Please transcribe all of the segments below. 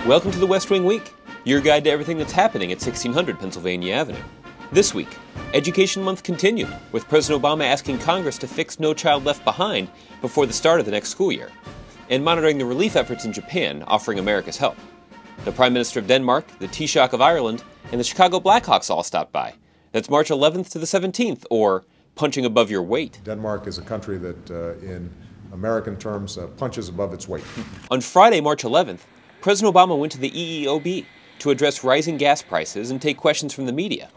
Welcome to the West Wing Week, your guide to everything that's happening at 1600 Pennsylvania Avenue. This week, Education Month continued, with President Obama asking Congress to fix No Child Left Behind before the start of the next school year, and monitoring the relief efforts in Japan, offering America's help. The Prime Minister of Denmark, the Taoiseach of Ireland, and the Chicago Blackhawks all stopped by. That's March 11th to the 17th, or punching above your weight. Denmark is a country that, in American terms, punches above its weight. On Friday, March 11th, President Obama went to the EEOB to address rising gas prices and take questions from the media.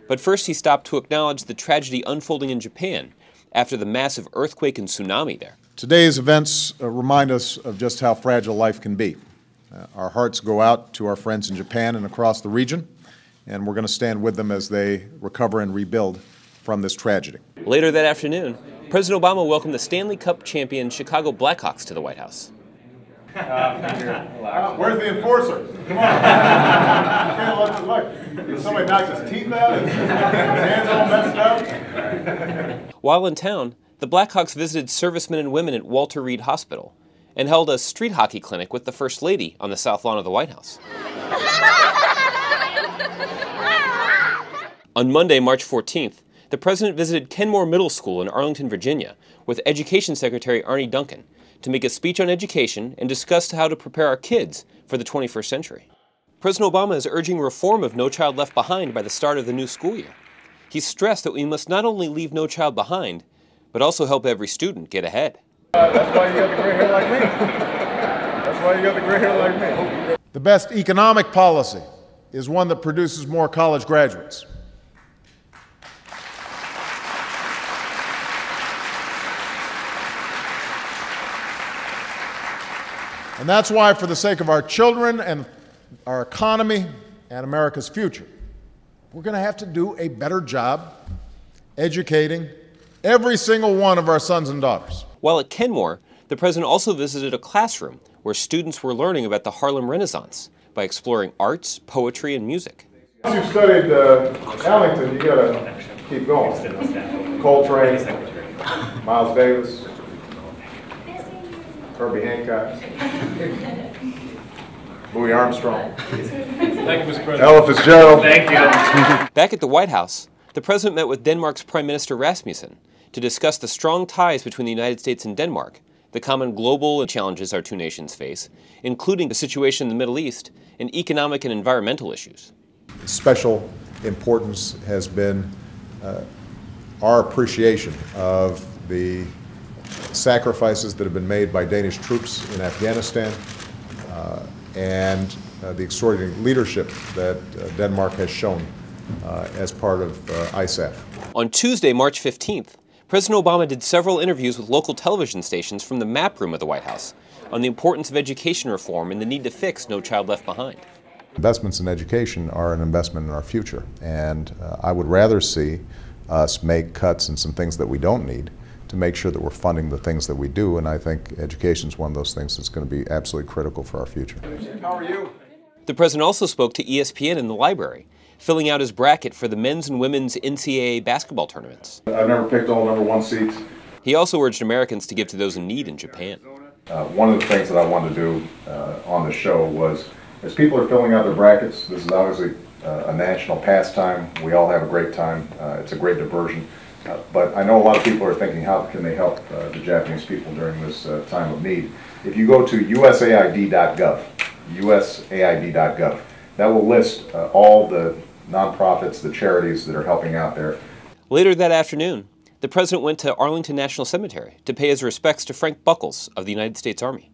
But first he stopped to acknowledge the tragedy unfolding in Japan after the massive earthquake and tsunami there. Today's events remind us of just how fragile life can be. Our hearts go out to our friends in Japan and across the region, and we're going to stand with them as they recover and rebuild from this tragedy. Later that afternoon, President Obama welcomed the Stanley Cup champion Chicago Blackhawks to the White House. Where's the enforcer? Come on. Can't let this look. Did somebody knock his teeth out? His hands all messed up? While in town, the Blackhawks visited servicemen and women at Walter Reed Hospital and held a street hockey clinic with the First Lady on the south lawn of the White House. On Monday, March 14th, the President visited Kenmore Middle School in Arlington, Virginia, with Education Secretary Arne Duncan, to make a speech on education and discuss how to prepare our kids for the 21st century. President Obama is urging reform of No Child Left Behind by the start of the new school year. He stressed that we must not only leave no child behind, but also help every student get ahead. That's why you got the gray hair like me. That's why you got the gray hair like me. The best economic policy is one that produces more college graduates. And that's why, for the sake of our children and our economy and America's future, we're going to have to do a better job educating every single one of our sons and daughters. While at Kenmore, the President also visited a classroom where students were learning about the Harlem Renaissance by exploring arts, poetry, and music. Once you've studied Ellington, you got to keep going. Coltrane, Miles Davis, Herbie Hancock, Louis Armstrong, Thank you, Mr. President. Ella Fitzgerald. Thank you. Back at the White House, the President met with Denmark's Prime Minister Rasmussen to discuss the strong ties between the United States and Denmark, the common global challenges our two nations face, including the situation in the Middle East, and economic and environmental issues. Special importance has been our appreciation of the sacrifices that have been made by Danish troops in Afghanistan and the extraordinary leadership that Denmark has shown as part of ISAF. On Tuesday, March 15th, President Obama did several interviews with local television stations from the map room of the White House on the importance of education reform and the need to fix No Child Left Behind. Investments in education are an investment in our future, and I would rather see us make cuts in some things that we don't need to make sure that we're funding the things that we do, and I think education is one of those things that's going to be absolutely critical for our future. How are you? The President also spoke to ESPN in the library, filling out his bracket for the men's and women's NCAA basketball tournaments. I've never picked all #1 seats. He also urged Americans to give to those in need in Japan. One of the things that I wanted to do on the show was, as people are filling out their brackets, this is obviously a national pastime. We all have a great time. It's a great diversion. But I know a lot of people are thinking, how can they help the Japanese people during this time of need? If you go to usaid.gov, usaid.gov, that will list all the nonprofits, the charities that are helping out there. Later that afternoon, the President went to Arlington National Cemetery to pay his respects to Frank Buckles of the United States Army.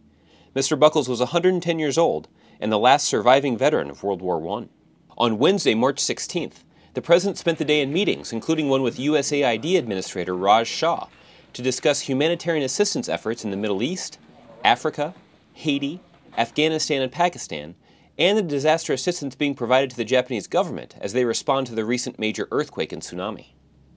Mr. Buckles was 110 years old and the last surviving veteran of World War I. On Wednesday, March 16th, the President spent the day in meetings, including one with USAID Administrator Raj Shah, to discuss humanitarian assistance efforts in the Middle East, Africa, Haiti, Afghanistan, and Pakistan, and the disaster assistance being provided to the Japanese government as they respond to the recent major earthquake and tsunami.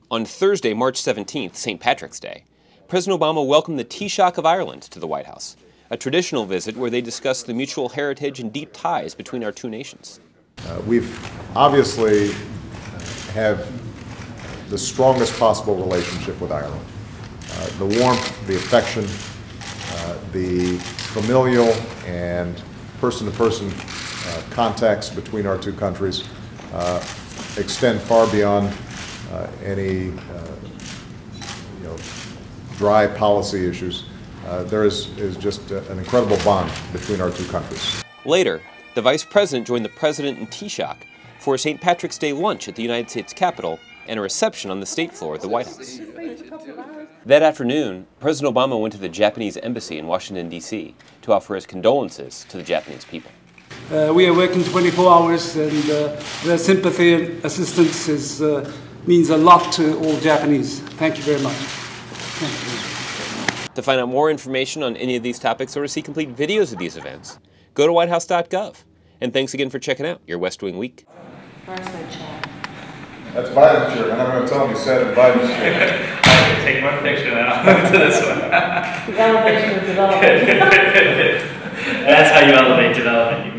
On Thursday, March 17th, St. Patrick's Day, President Obama welcomed the Taoiseach of Ireland to the White House, a traditional visit where they discussed the mutual heritage and deep ties between our two nations. We've obviously have the strongest possible relationship with Ireland. The warmth, the affection, the familial and person-to-person contacts between our two countries extend far beyond any dry policy issues. There is just an incredible bond between our two countries. Later, the Vice President joined the President and Taoiseach for a St. Patrick's Day lunch at the United States Capitol and a reception on the state floor of the White House. That afternoon, President Obama went to the Japanese embassy in Washington, D.C. to offer his condolences to the Japanese people. We are working 24 hours, and their sympathy and assistance means a lot to all Japanese. Thank you very much. Thank you. To find out more information on any of these topics or to see complete videos of these events, go to whitehouse.gov. And thanks again for checking out your West Wing Week. That's Biden's chair, and I'm going to tell him you said it Biden's chair. I can take one picture and then I'll move to this one. The elevation of development. That's how you elevate development.